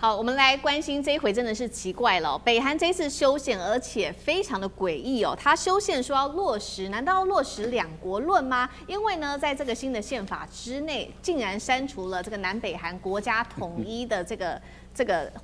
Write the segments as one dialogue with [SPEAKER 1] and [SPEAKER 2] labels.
[SPEAKER 1] 好，我們來關心這一回真的是奇怪了。北韓這次修憲，而且非常的詭異哦。他修憲說要落實，難道要落實兩國論嗎？因為呢，在這個新的憲法之內，竟然刪除了這個南北韓國家統一的這個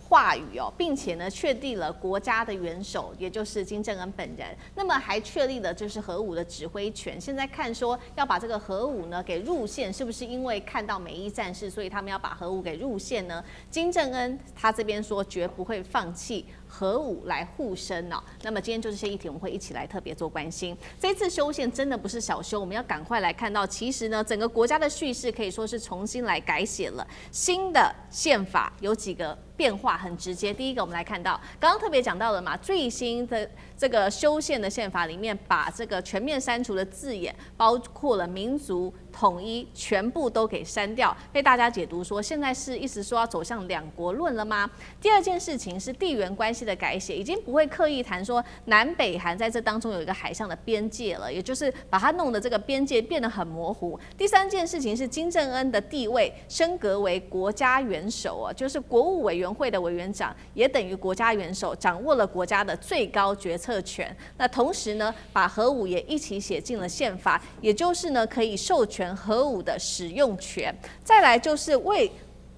[SPEAKER 1] 話語哦，並且呢，確定了國家的元首，也就是金正恩本人。那麼還確立了就是核武的指揮權。現在看說要把這個核武呢給入憲，是不是因為看到美伊戰事，所以他們要把核武給入憲呢？金正恩他這邊說絕不會放棄核武來護身哦。那麼今天就這些議題，我們會一起來特別做關心。這次修憲真的不是小修，我們要趕快來看到，其實呢，整個國家的敘事可以說是重新來改寫了。新的憲法有幾個變化很直接。第一個，我們來看到，剛剛特別講到了嘛，最新的這個修憲的憲法裡面，把這個全面刪除的字眼，包括了民族統一，全部都給刪掉，被大家解讀說，現在是意思說要走向兩國論了嗎？第二件事情是地緣關係的改寫，已經不會刻意談說南北韓在這當中有一個海上的邊界了，也就是把它弄得這個邊界變得很模糊。第三件事情是金正恩的地位升格為國家元首啊，就是國務委員會的委員長，也等於國家元首，掌握了國家的最高決策權。那同時呢，把核武也一起寫進了憲法，也就是呢可以授權核武的使用權。再來就是为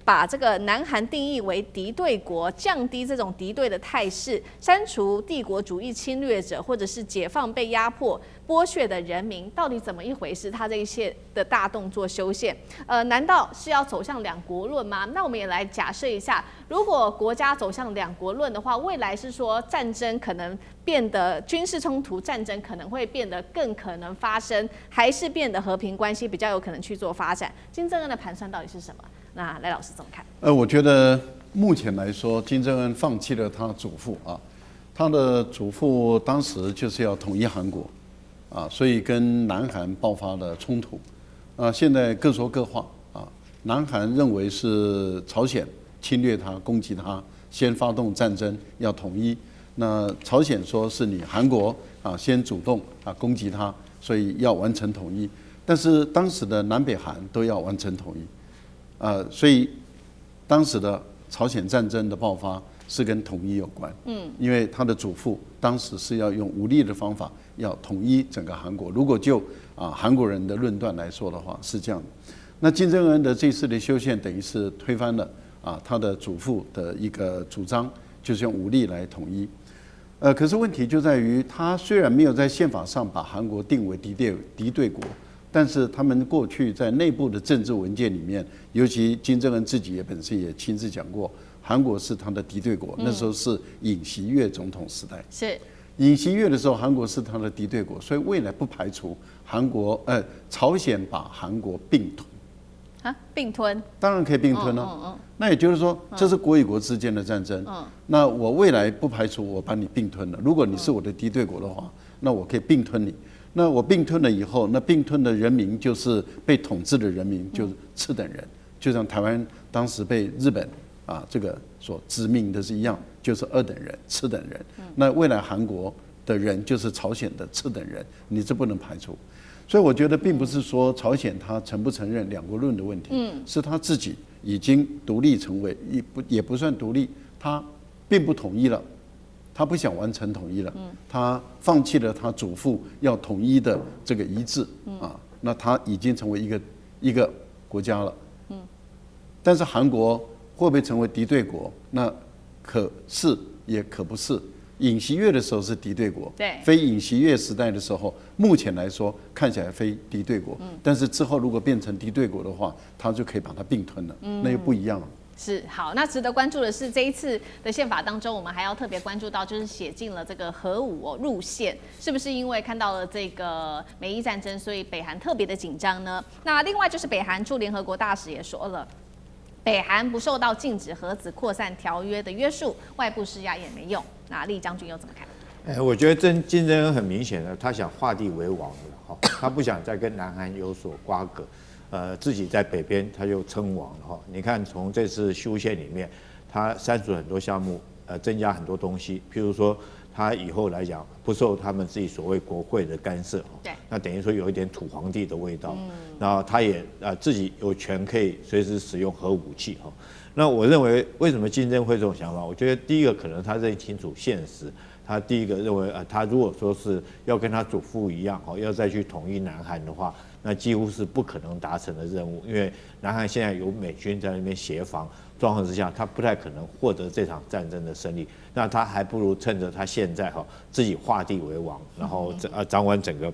[SPEAKER 1] 把这个南韓定義為敵對國，降低這種敵對的態勢，刪除帝國主義侵略者，或者是解放被壓迫剝削的人民，到底怎麼一回事？他這一切的大動作修憲，難道是要走向兩國論嗎？那我們也來假設一下，如果國家走向兩國論的話，未來是說戰爭可能變得軍事衝突，戰爭可能會變得更可能發生，還是變得和平關係比較有可能去做發展？金正恩的盤算到底是什麼？那賴老師怎麼看？
[SPEAKER 2] 我覺得目前來說，金正恩放棄了他祖父啊，他的祖父當時就是要統一韓國啊，所以跟南韓爆發了衝突啊。現在各說各話啊，南韓認為是朝鮮侵略他、攻擊他，先發動戰爭要統一。那朝鮮說是你韓國啊先主動啊攻擊他，所以要完成統一。但是當時的南北韓都要完成統一。所以當時的朝鮮戰爭的爆發是跟統一有關，因為他的祖父當時是要用武力的方法要統一整個韓國。如果就韓國人的論斷來說的話是這樣的。那金正恩的這次的修憲等於是推翻了他的祖父的一個主張，就是用武力來統一。可是問題就在於，他雖然沒有在憲法上把韓國定為敵對國。但是他們過去在內部的政治文件裡面，尤其金正恩自己也本身也親自講過，韓國是他的敵對國。那時候是尹錫悅總統時代，是尹錫悅的時候，韓國是他的敵對國，所以未來不排除朝鮮把韓國併吞。
[SPEAKER 1] 併吞？當
[SPEAKER 2] 然可以併吞了。那也就是說，這是國與國之間的戰爭。那我未來不排除我把你併吞了。如果你是我的敵對國的話，那我可以併吞你。那我併吞了以後，那併吞的人民就是被統治的人民，就是次等人，就像台灣當時被日本這個所殖民的是一樣，就是二等人、次等人。那未來韓國的人就是朝鮮的次等人，你這不能排除。所以我覺得並不是說朝鮮他承不承認兩國論的問題，是他自己已經獨立成為也不算獨立，他並不統一了。他不想完成統一了，他放棄了他祖父要統一的這個遺志那他已經成為一個國家了，但是韓國會不會成為敵對國？那可是也可不是。尹錫悅的時候是敵對國，非尹錫悅時代的時候，目前來說看起來非敵對國，但是之後如果變成敵對國的話，他就可以把它併吞了，那又不一樣了。
[SPEAKER 1] 是好，那值得關注的是這一次的憲法當中，我們還要特別關注到，就是寫進了這個核武入憲，是不是因為看到了這個美伊戰爭，所以北韓特別的緊張呢？那另外就是北韓駐聯合國大使也說了，北韓不受到禁止核子擴散條約的約束，外部施壓也沒用。那厲將軍又怎麼看？
[SPEAKER 3] 我覺得金正恩很明顯的，他想畫地為王了，他不想再跟南韓有所瓜葛。自己在北邊他就稱王了哈。你看從這次修憲裡面，他刪除很多項目，增加很多東西，譬如說他以後來講不受他們自己所謂國會的干涉，
[SPEAKER 1] 对，
[SPEAKER 3] 那等於說有一點土皇帝的味道，然後他也自己有權可以隨時使用核武器哈。那我認為為什麼金正恩會這種想法？我覺得第一個可能他認清楚現實，他第一個認為他如果說是要跟他祖父一樣要再去統一南韓的話，那幾乎是不可能達成的任務，因為南韓現在有美軍在那邊協防狀況之下，他不太可能獲得這場戰爭的勝利。那他還不如趁着他現在自己畫地為王，然後掌管整個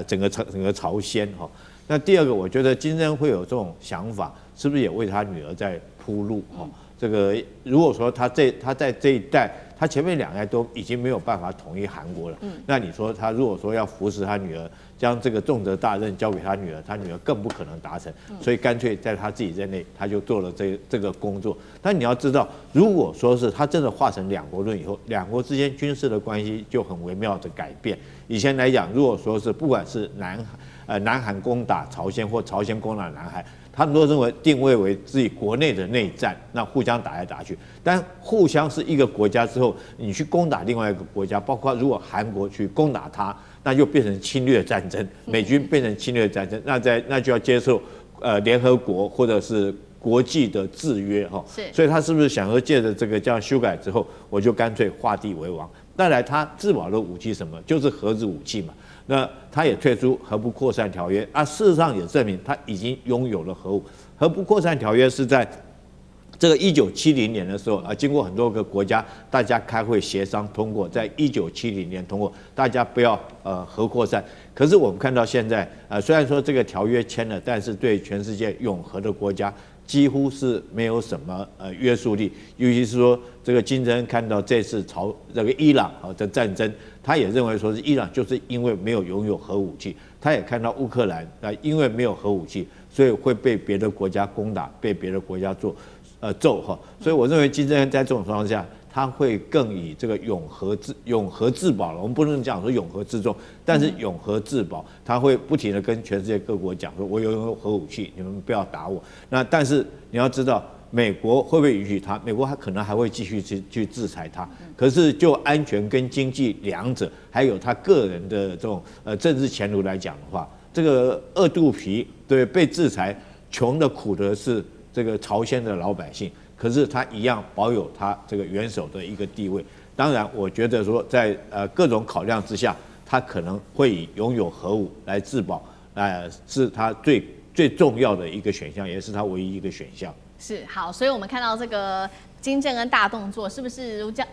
[SPEAKER 3] 整個朝鮮哈。那第二個，我覺得金正恩會有這種想法，是不是也為他女兒在鋪路哈？這個如果說他在這一代，他前面2代都已經沒有辦法統一韓國了，那你說他如果說要扶持他女兒，將這個重責大任交給他女兒更不可能達成，所以乾脆在他自己任內，他就做了這個工作。但你要知道，如果說是他真的化成兩國論以後，兩國之間軍事的關係就很微妙的改變。以前來講，如果說是不管是南韓攻打朝鮮或朝鮮攻打南韓，他們都認為定位為自己國內的內戰，那互相打來打去。但互相是一個國家之後，你去攻打另外一個國家，包括如果韓國去攻打它，那就變成侵略戰爭，美軍變成侵略戰爭，那就要接受聯合國或者是國際的制約哈。所以他是不是想說借着这樣修改之後，我就乾脆畫地為王？再來，他自保的武器什麼？就是核子武器嘛。那他也退出核不擴散條約啊，事實上也證明他已經擁有了核武。核不擴散條約是在這個1970年的時候啊，經過很多個國家大家開會協商通過，在1970年通過，大家不要核擴散。可是我們看到現在雖然說這個條約簽了，但是對全世界擁核的國家幾乎是沒有什麼約束力，尤其是說這個金正恩看到這次這個伊朗的戰爭，他也認為說是伊朗就是因為沒有擁有核武器，他也看到烏克蘭因為沒有核武器，所以會被別的國家攻打，被別的國家揍哈，所以我認為金正恩在這種狀況下，他會更以這個永核自保了。我們不能講說永核自重，但是永核自保，他會不停的跟全世界各國講說，我有核武器，你們不要打我。那但是你要知道，美國會不會允許他？美國他可能還會繼續去制裁他。可是就安全跟經濟兩者，還有他個人的這種政治前途來講的話，這個餓肚皮對被制裁，窮的苦的是這個朝鮮的老百姓，可是他一樣保有他這個元首的一個地位。當然，我覺得說在各種考量之下，他可能會以擁有核武來自保，是他最重要的一個選項，也是他唯一一個選項。
[SPEAKER 1] 是好，所以我們看到這個金正恩大動作，是不是如將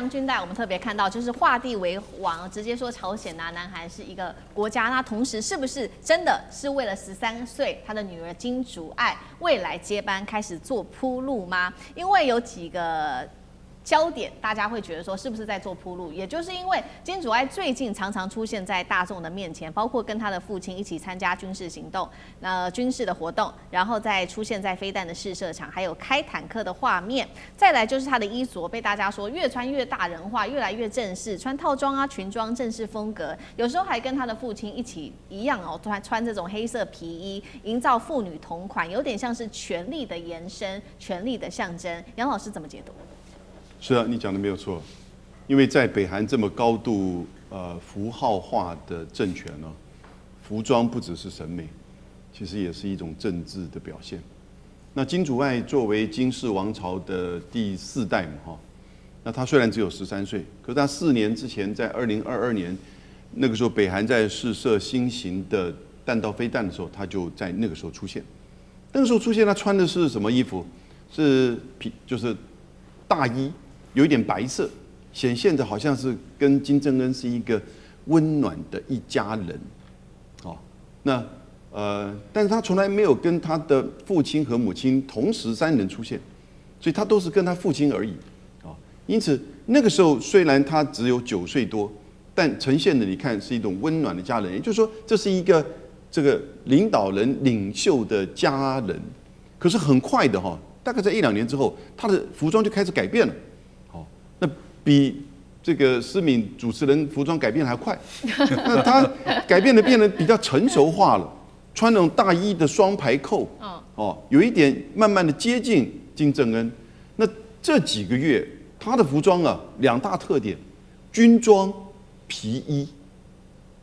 [SPEAKER 1] 軍帶我們特別看到，就是畫地為王，直接說朝鮮南韓是一個國家。那同時是不是真的是為了13歲他的女兒金主愛未來接班開始做鋪路嗎？因為有幾個焦點，大家會覺得說是不是在做鋪路？也就是因為金主愛最近常常出現在大眾的面前，包括跟他的父親一起參加軍事行動，軍事的活動，然後再出現在飛彈的試射場，還有開坦克的畫面。再來就是他的衣着被大家說越穿越大人化，越來越正式，穿套裝啊、裙裝正式風格，有時候還跟他的父親一起一樣哦，穿這種黑色皮衣，營造父女同款，有點像是權力的延伸、權力的象徵。楊老師怎麼解讀？
[SPEAKER 4] 是啊，你講的沒有錯，因為在北韓這麼高度符號化的政權呢，服裝不只是審美，其實也是一種政治的表現。那金主愛作為金氏王朝的第4代嘛，哈，那他雖然只有13歲，可是他4年之前，在2022年那個時候，北韓在試射新型的彈道飛彈的時候，他就在那個時候出現。那個時候出現，他穿的是什麼衣服？是就是大衣。有一點白色，顯現着好像是跟金正恩是一個溫暖的一家人，哦，那但是他從來沒有跟他的父親和母親同時3人出現，所以他都是跟他父親而已，啊，因此那個時候雖然他只有9歲多，但呈現的你看是一種溫暖的家人，也就是說這是一個這個領導人領袖的家人，可是很快的哈，大概在1-2年之後，他的服裝就開始改變了。那比這個思敏主持人服裝改變還快，那他改變的變得比較成熟化了，穿那種大衣的雙排扣，哦，有一點慢慢的接近金正恩。那這幾個月他的服裝啊，2大特點，軍裝、皮衣，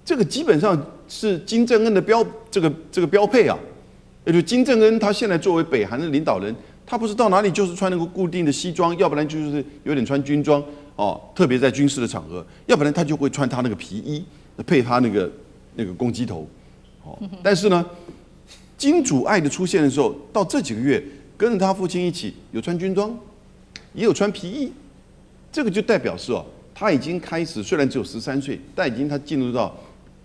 [SPEAKER 4] 這個基本上是金正恩的這個標配啊。也就金正恩他現在作為北韓的領導人，他不是到哪裡就是穿那個固定的西裝，要不然就是有點穿軍裝哦，特別在軍事的场合，要不然他就會穿他那個皮衣，配他那個公雞頭。哦，但是呢，金主愛的出現的時候，到這幾個月跟着他父親一起有穿軍裝，也有穿皮衣，這個就代表是哦，他已經開始，雖然只有13歲，但已經他進入到，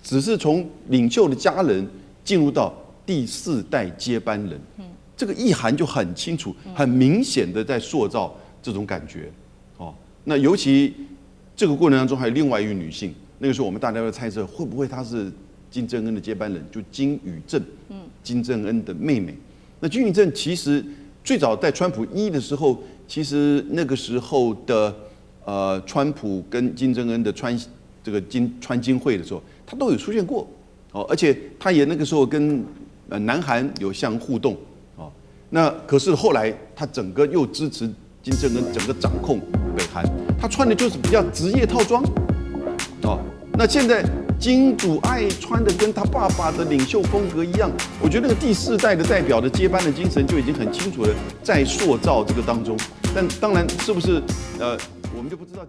[SPEAKER 4] 只是從領袖的家人進入到第4代接班人。這個意涵就很清楚、很明顯的在塑造這種感覺。哦，那尤其這個過程當中還有另外一位女性，那個時候我們大家都猜測會不會她是金正恩的接班人，就金宇正，金正恩的妹妹。那金宇正其實最早在川普1的時候，其實那個時候的川普跟金正恩的川金會的時候，他都有出現過。哦，而且他也那個時候跟南韓有相互動。哦，那可是後來他整個又支持金正恩整個掌控北韓，他穿的就是比較職業套裝。哦，那現在金主愛穿的跟他爸爸的領袖風格一樣，我覺得那個第4代的代表的接班的精神就已經很清楚的在塑造這個當中。但當然是不是我們就不知道。